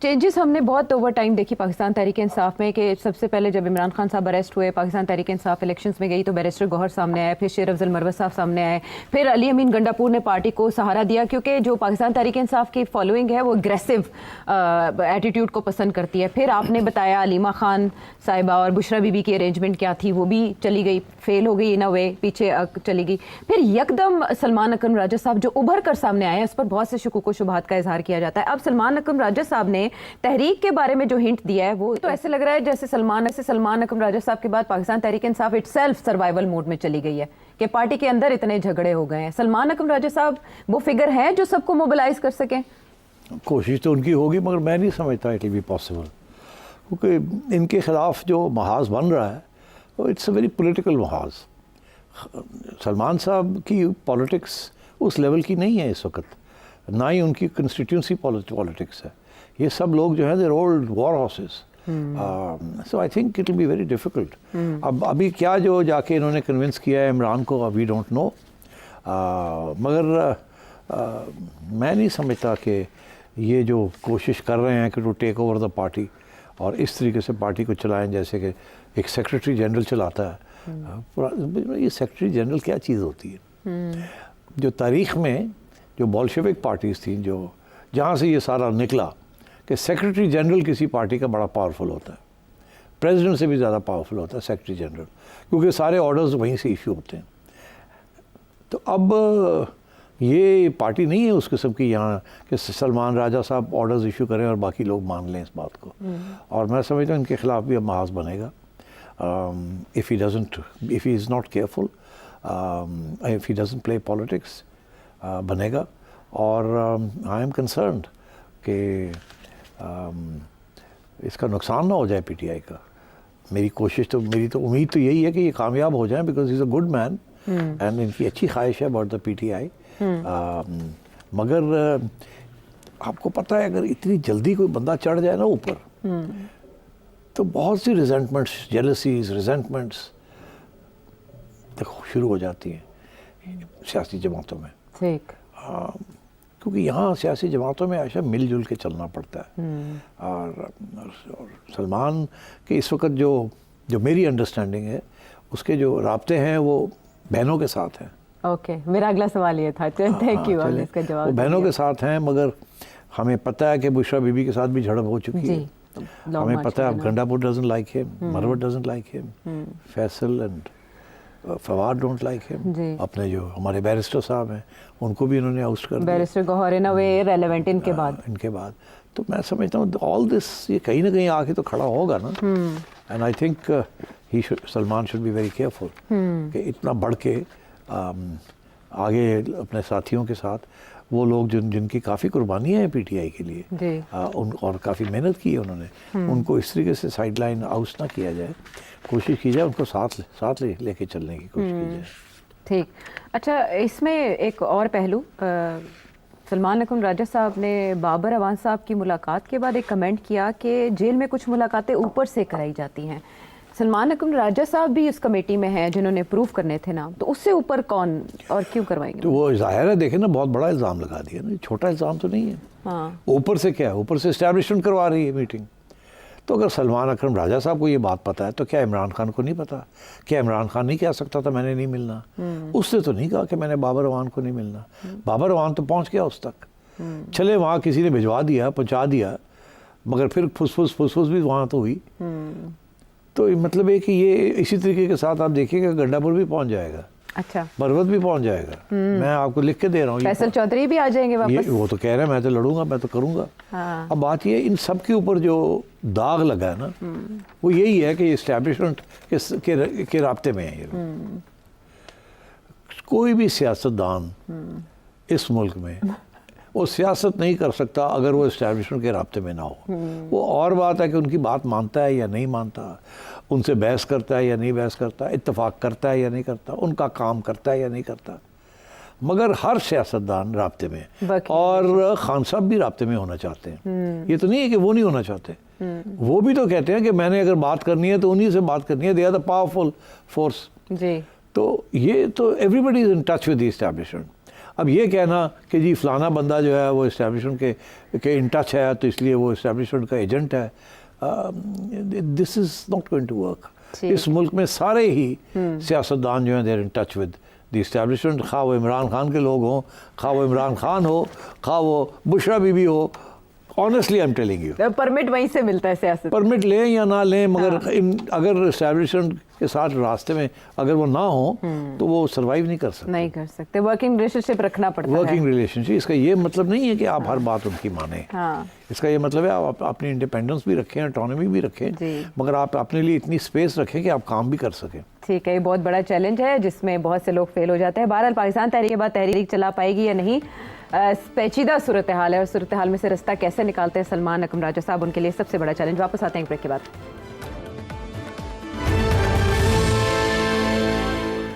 Changes हमने बहुत over time देखी पाकिस्तान तहरीक इंसाफ में कि सबसे पहले जब इमरान खान साहब अरेस्ट हुए, पाकिस्तान तहरीक इंसाफ इलेक्शंस में गई तो बैरिस्टर गौहर सामने आए, फिर शेर अफजल मरवत साहब सामने आए, फिर अली अमीन गंडापुर ने पार्टी को सहारा दिया क्योंकि जो पाकिस्तान तहरीक इंसाफ की फॉलोइंग है वो अग्रेसिव एटीट्यूड को पसंद करती है। फिर आपने बताया अलीमा खान साहिबा और बुशरा बीबी की अरेंजमेंट क्या थी, वो भी चली गई, फेल हो गई इन अ वे, पीछे चली गई। फिर यकदम सलमान अकरम राजा साहब जो उभर कर सामने आए, उस पर बहुत से शुकूक व शुबहात का इजहार किया जाता है। अब सलमान अकरम राजा साहब ने तहरीक के बारे में जो हिंट दिया है वो तो ऐसे लग रहा है जैसे सलमान अकरम राजा साहब के बाद Pakistan Tehreek Insaf itself survival mode में चली गई है कि पार्टी के अंदर इतने झगड़े हो गए हैं। सलमान अकरम राजा साहब वो फिगर है जो सबको मोबिलाइज कर सकें? कोशिश तो उनकी होगी, मगर मैं नहीं समझता इट विल बी पॉसिबल, क्योंकि इनके खिलाफ जो महाज बन रहा है वो इट्स अ वेरी पॉलिटिकल महाज। सलमान साहब की पॉलिटिक्स उस लेवल की नहीं है इस वक्त, ना ही उनकी कंस्टिट्यूंसी पॉलिटिक्स है। ये सब लोग जो है their old war horses, so I think it will be very difficult. अब अभी क्या जो जाके इन्होंने कन्विंस किया है इमरान को, वी डोंट नो, मगर मैं नहीं समझता कि ये जो कोशिश कर रहे हैं कि to take over the party और इस तरीके से पार्टी को चलाएं जैसे कि एक सेक्रेटरी जनरल चलाता है। ये सेक्रेटरी जनरल क्या चीज़ होती है? जो तारीख़ में जो बोल्शेविक पार्टीज़ थी, जो जहाँ से ये सारा निकला कि सेक्रेटरी जनरल किसी पार्टी का बड़ा पावरफुल होता है, प्रेसिडेंट से भी ज़्यादा पावरफुल होता है सेक्रेटरी जनरल, क्योंकि सारे ऑर्डर्स वहीं से इशू होते हैं। तो अब ये पार्टी नहीं है उस किस्म की यहाँ कि सलमान राजा साहब ऑर्डर्स इशू करें और बाकी लोग मान लें इस बात को। और मैं समझता हूँ इनके खिलाफ भी अब महाज बनेगा if he is not careful, if he doesn't play politics, बनेगा। और आई एम कंसर्न्ड कि इसका नुकसान ना हो जाए पीटीआई का। मेरी तो उम्मीद तो यही है कि ये कामयाब हो जाए, because he is a good man and इनकी अच्छी ख्वाहिश है अबाउट द पीटीआई। मगर आपको पता है अगर इतनी जल्दी कोई बंदा चढ़ जाए ना ऊपर, तो बहुत सी रिजेंटमेंट्स, जेलसीज, रिजेंटमेंट्स देखो शुरू हो जाती हैं सियासी जमातों में। ठीक। क्योंकि यहाँ सियासी जमातों में ऐसा मिलजुल के चलना पड़ता है। और सलमान के इस वक्त जो मेरी अंडरस्टैंडिंग है, उसके जो राब्ते हैं वो बहनों के साथ हैं। ओके, मेरा अगला सवाल ये था। थैंक यू, आपने इसका जवाब। वो बहनों के साथ हैं, मगर हमें पता है कि बुशरा बीबी के साथ भी झड़प हो चुकी है। हमें पता है Gandapur doesn't like him, Marwat doesn't like him, Faisal and Fawad don't like him. अपने जो हमारे बैरिस्टर साहब हैं उनको भी इन्होंने आउस्ट कर दिया, बैरिस्टर गौहर इन अ वे रेलेवेंट इनके बाद। तो मैं समझता हूँ ऑल दिस ये कहीं ना कहीं आके तो खड़ा होगा ना। And I think Salman should be very careful कि इतना बढ़ के आगे अपने साथियों के साथ वो लोग जिनकी काफ़ी कुर्बानियाँ हैं पीटीआई के लिए और काफ़ी मेहनत की है उन्होंने, उनको इस तरीके से साइड लाइन आउट ना किया जाए, कोशिश की जाए उनको साथ लेके चलने की कोशिश की जाए। ठीक। अच्छा, इसमें एक और पहलू, सलमान अकरम राजा साहब ने बाबर अवान साहब की मुलाकात के बाद एक कमेंट किया कि जेल में कुछ मुलाकातें ऊपर से कराई जाती हैं। सलमान अकरम राजा साहब भी इस कमेटी में हैं जिन्होंने प्रूफ करने थे ना, तो उससे ऊपर कौन और क्यों करवाएंगे? तो वो जाहिर है, देखे ना, बहुत बड़ा इल्ज़ाम लगा दिया ना, छोटा इल्ज़ाम तो नहीं है। हाँ। ऊपर से क्या है, ऊपर से इस्टेब्लिशमेंट करवा रही है मीटिंग। तो अगर सलमान अकरम राजा साहब को ये बात पता है तो क्या इमरान खान को नहीं पता? क्या इमरान खान नहीं कह सकता था मैंने नहीं मिलना? उसने तो नहीं कहा कि मैंने बाबर अवान को नहीं मिलना। बाबर अवान तो पहुँच गया उस तक, चले वहाँ किसी ने भिजवा दिया, पहुँचा दिया, मगर फिर फुसफुस भी वहाँ तो हुई। तो मतलब है कि ये इसी तरीके के साथ आप देखिएगा गंडापुर भी पहुंच जाएगा, अच्छा, मरवत भी पहुंच जाएगा। मैं आपको लिख के दे रहा हूँ, फैसल चौधरी भी आ जाएंगे वापस। वो तो कह रहे हैं मैं तो लड़ूंगा, मैं तो करूंगा। हाँ। अब बात ये इन सब के ऊपर जो दाग लगा है ना, वो यही है कि इस्टेब्लिशमेंट के राब्ते में है ये। कोई भी सियासतदान इस मुल्क में वो सियासत नहीं कर सकता अगर वो इस्टेब्लिशमेंट के राब्ते में ना हो। वो और बात है कि उनकी बात मानता है या नहीं मानता, उनसे बहस करता है या नहीं बहस करता, इत्तेफाक करता है या नहीं करता, उनका काम करता है या नहीं करता, मगर हर सियासतदान राब्ते में, और खान साहब भी राब्ते में होना चाहते हैं। ये तो नहीं है कि वो नहीं होना चाहते, वो भी तो कहते हैं कि मैंने अगर बात करनी है तो उन्हीं से बात करनी है, they are the powerful force. तो ये तो everybody is in touch with the establishment. अब ये कहना कि जी फलाना बंदा जो है वो इस्टेब्लिशमेंट के इन टच है तो इसलिए वो इस्टेब्लिशमेंट का एजेंट है, this is not going to work. इस मुल्क में सारे ही सियासतदान जो हैं they're in touch with the establishment, खा वो इमरान खान के लोग हों, खा वो इमरान खान हो, खा वो बुशरा बीबी हो। Honestly I am telling you, permit वहीं से मिलता है सियासत। परमिट लें या ना लें, मगर अगर इस्टेब्लिशमेंट के साथ रास्ते में अगर वो ना हो तो वो सर्वाइव नहीं कर सकते। नहीं कर सकते, वर्किंग रिलेशनशिप रखना पड़ता है। वर्किंग रिलेशनशिप, इसका ये मतलब नहीं है कि आप हर बात उनकी माने। हाँ। इसका ये मतलब है आप अपनी इंडिपेंडेंस भी रखें, ऑटोनॉमी भी रखें, मगर आप अपने लिए इतनी स्पेस रखें कि आप काम भी कर सकें। ठीक है, ये बहुत बड़ा चैलेंज है जिसमें बहुत से लोग फेल हो जाते हैं। बहरहाल पाकिस्तान तहरीक के बाद तहरीक चला पाएगी या नहीं, पेचीदा सूरत हाल है, और सूरत हाल में से रास्ता कैसे निकालते हैं सलमान अकरम राजा साहब, उनके लिए सबसे बड़ा चैलेंज। वापस आते हैं एक ब्रेक के बाद।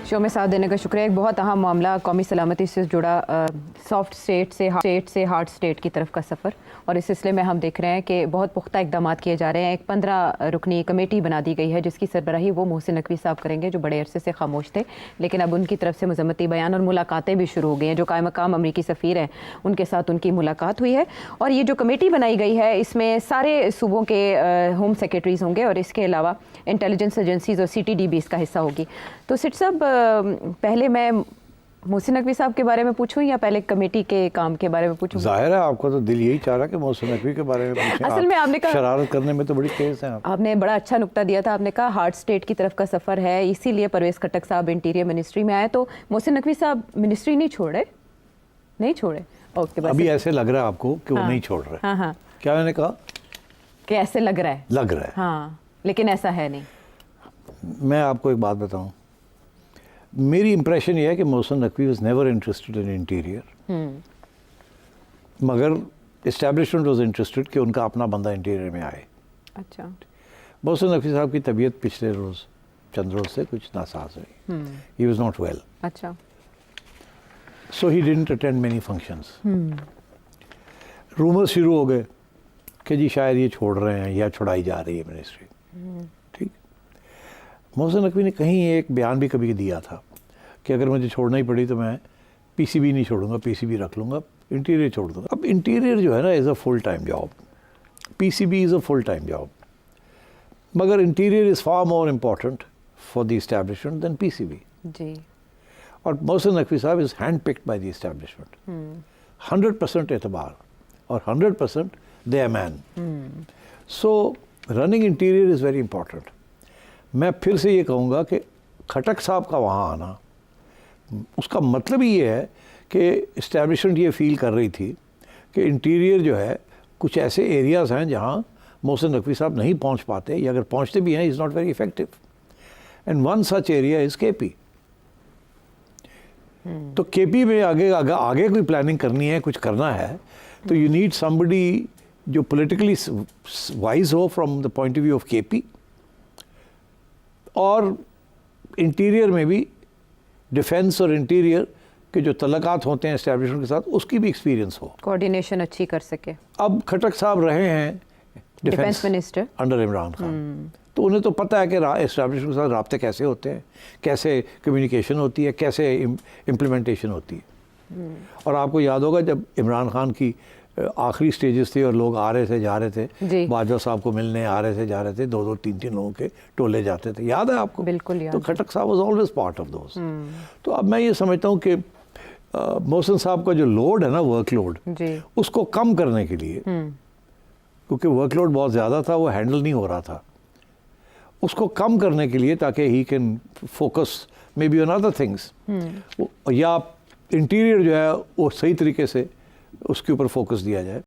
शो में साथ देने का शुक्रिया। एक बहुत अहम मामला, कौमी सलामती से जुड़ा सॉफ्ट स्टेट से हार्ड स्टेट की तरफ का सफ़र, और इस सिलसिले में हम देख रहे हैं कि बहुत पुख्ता इकदाम किए जा रहे हैं। एक 15 रुकनी कमेटी बना दी गई है जिसकी सरबराही वो मोहसिन नकवी साहब करेंगे जो बड़े अरसे से खामोश थे, लेकिन अब उनकी तरफ से मजम्मती बयान और मुलाकातें भी शुरू हो गई हैं। जो कायम मकाम अमरीकी सफ़ीर हैं उनके साथ उनकी मुलाकात हुई है, और ये जो कमेटी बनाई गई है इसमें सारे सूबों के होम सेक्रेटरीज़ होंगे और इसके अलावा इंटेलिजेंस एजेंसीज़ और CTD भी इसका हिस्सा होगी। तो सिट साहब, पहले मैं मोहसिन नकवी साहब के बारे में पूछूं या पहले कमेटी के काम के बारे में पूछूं? जाहिर है आपको तो दिल यही चाह रहा है कि मोहसिन नकवी के बारे में पूछें। असल में आपने कहा, शरारत करने में तो बड़ी तेज हैं आप। आपने बड़ा अच्छा नुक्ता दिया था। आपने कहा हार्ड स्टेट की तरफ का सफ़र है, इसीलिए परवेज़ खट्टक साहब इंटीरियर मिनिस्ट्री में आए। तो मोहसिन नकवी साहब मिनिस्ट्री नहीं छोड़े? ओके, बस अभी ऐसे लग रहा है आपको कि वो नहीं छोड़ रहे। हाँ हाँ, क्या मैंने कहा कि ऐसे लग रहा है। हाँ, लेकिन ऐसा है नहीं। मैं आपको एक बात बताऊं, मेरी इंप्रेशन ये है कि Mohsin Naqvi was never interested in interior, मगर इस्टेब्लिशमेंट वाज इंटरेस्टेड कि उनका अपना बंदा इंटीरियर में आए। अच्छा। मोहसिन नकवी साहब की तबीयत पिछले रोज़ चंद रोज़ से कुछ नासाज रही, ही वाज नॉट वेल। अच्छा। So he didn't attend many functions. Rumours शुरू हो गए कि जी शायद ये छोड़ रहे हैं या छुड़ाई जा रही है मिनिस्ट्री। ठीक, मोहसिन नकवी ने कहीं एक बयान भी कभी दिया था कि अगर मुझे छोड़ना ही पड़ी तो मैं PCB नहीं छोड़ूंगा, PCB रख लूँगा, इंटीरियर छोड़ दूँगा। अब इंटीरियर जो है ना is a full time job, PCB is a full time job, मगर interior is far more important for the establishment than PCB। जी। और मोहसिन नकवी साहब is hand picked by the establishment, 100% एतबार और 100% the man. So running interior is very important. मैं फिर से ये कहूँगा कि खटक साहब का वहाँ आना, उसका मतलब ही ये है कि इस्टेब्लिशमेंट ये फील कर रही थी कि इंटीरियर जो है कुछ ऐसे एरियाज़ हैं जहाँ मोहसिन नकवी साहब नहीं पहुँच पाते, या अगर पहुँचते भी हैं is not very effective, and one such area is KP। तो KP में आगे कोई प्लानिंग करनी है, कुछ करना है, तो यू नीड समबडी जो पॉलिटिकली वाइज हो from the point of view of KP, और इंटीरियर में भी डिफेंस और इंटीरियर के जो तल्लकात होते हैं एस्टेब्लिशमेंट के साथ, उसकी भी एक्सपीरियंस हो, कोऑर्डिनेशन अच्छी कर सके। अब खटक साहब रहे हैं defence minister under Imran Khan, तो उन्हें तो पता है कि एस्टेब्लिशमेंट के साथ राब्ते कैसे होते हैं, कैसे कम्युनिकेशन होती है, कैसे इम्प्लीमेंटेशन होती है। और आपको याद होगा जब इमरान खान की आखिरी स्टेजेस थे और लोग आ रहे थे जा रहे थे, बाजवा साहब को मिलने आ रहे थे जा रहे थे, 2-2 3-3 लोगों के टोले जाते थे, याद है आपको? बिल्कुल याद। तो खटक साहब was always part of those. तो अब मैं ये समझता हूँ कि मोहसिन साहब का जो लोड है ना, वर्कलोड, उसको कम करने के लिए, क्योंकि वर्कलोड बहुत ज़्यादा था, वो हैंडल नहीं हो रहा था, उसको कम करने के लिए ताकि he can focus may be on other things, या इंटीरियर जो है वो सही तरीके से उसके ऊपर फोकस दिया जाए।